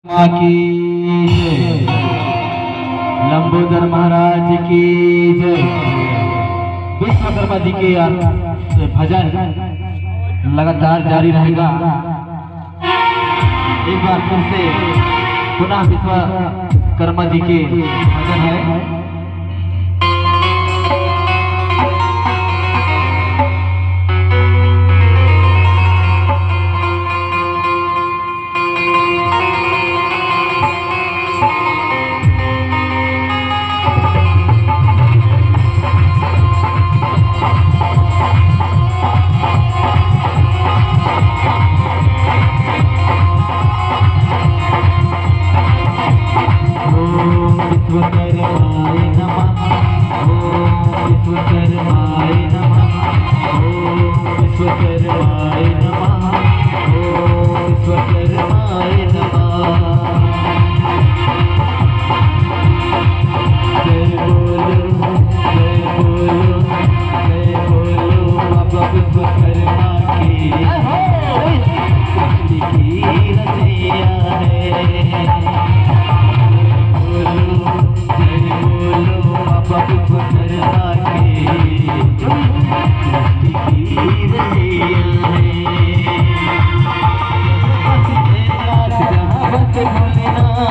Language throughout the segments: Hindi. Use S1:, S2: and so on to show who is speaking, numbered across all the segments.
S1: माँ की जय। लंबोदर महाराज की जय। विश्वकर्मा जी के भजन लगातार जारी रहेगा। एक बार फिर से पुनः विश्वकर्मा जी के भजन है। विश्वकर्माय नमः। ओम विश्वकर्माय नमः। ओम विश्वकर्माय नमः। ओम विश्वकर्माय नमः। जय बोलो जय बोलो जय बोलो बाबा विश्वकर्मा की सृष्टि की रचैया है। बाबा विश्वकर्मा की सृष्टि की रचैया है। जहाँ बस भोलेनाथ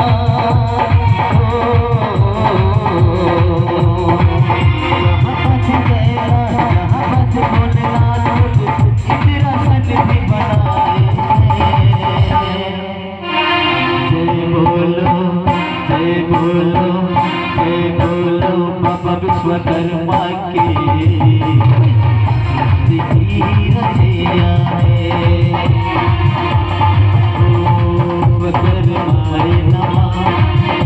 S1: विश्वकर्मा की सृष्टि की रचैया है। ओम विश्वकर्माय नमः।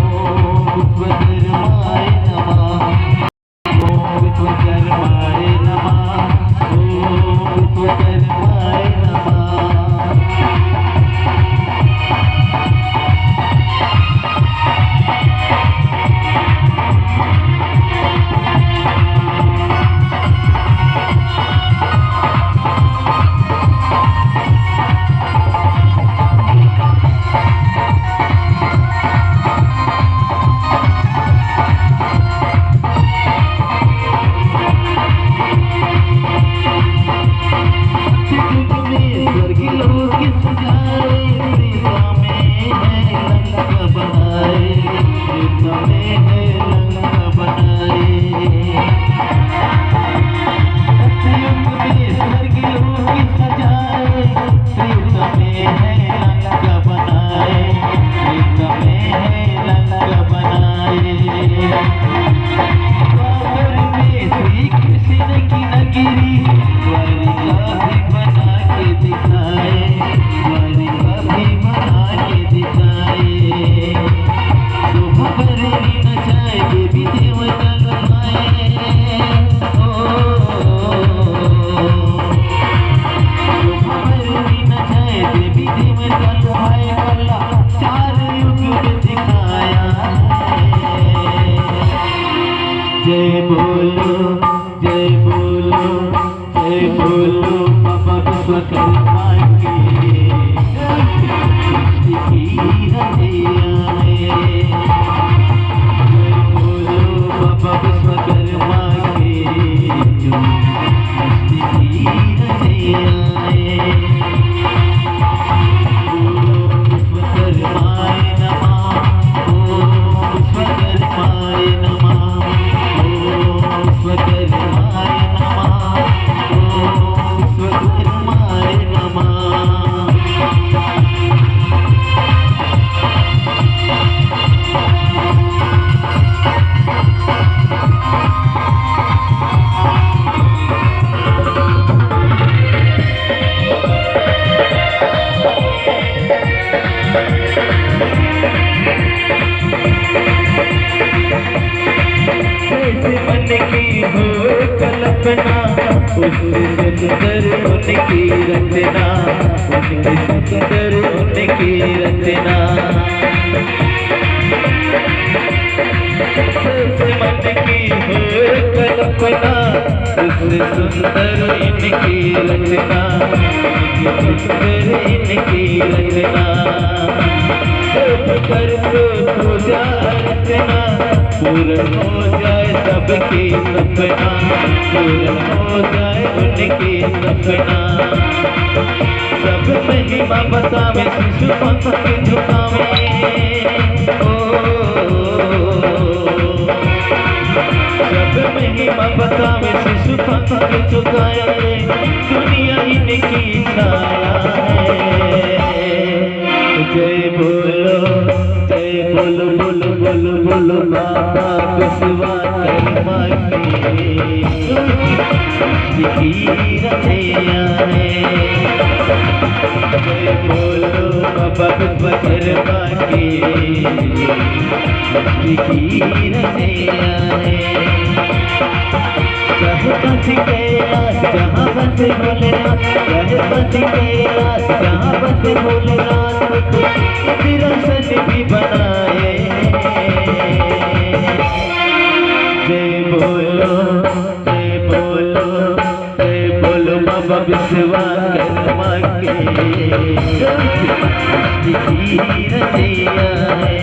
S1: ओम विश्वकर्माय नमः। ओम विश्वकर्माय नमः। ओम विश्वकर्माय नमः। जय बोलो जय बोलो जय बोलो बाबा विश्वकर्मा की सृष्टि की रचैया है। जय बोलो बाबा विश्वकर्मा की सृष्टि की रचैया है। ओम विश्वकर्माय नमः। ओम विश्वकर्माय नमः। विश्वकर्माय नमः। ओम विश्वकर्माय नमः। कल्पना उससे सुंदर उनकी रचना। उनकी सुंदर उनकी रचना। सबसे मन की हो कल्पना उससे
S2: सुंदर इनकी रचना, सुंदर इनकी रचना। सब करके पूजा अर्चना, पूर्ण हो जाए सबके सपना, पूर्ण हो जाए उनके सपना। सब महिमा बतावे शिशु पंथ के झुकावे, सब महिमा बतावे शिशु पंथ के झुकाए, दुनिया इनकी छाया है। जय बोलो बोलो बोलो बोलो बोलो बाबा विश्वकर्मा की रचना है। जय बोलो बाबा विश्वकर्मा की रचना है। चाहे बस कैलाश जहाँ बस भोलेनाथ, चाहे बस कैलाश जहाँ बस भोलेनाथ, दर्शन भी बनाए। जय बोलो जय बोलो जय बोलो बाबा विश्वकर्मा की रचना है।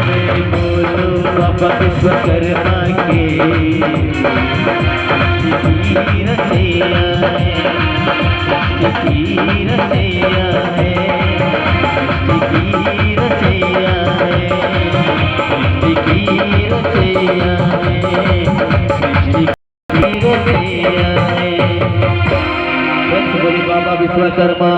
S2: जय बोलो बाबा विश्वकर्मा की रचना है, रचना है, बाबा विश्वकर्मा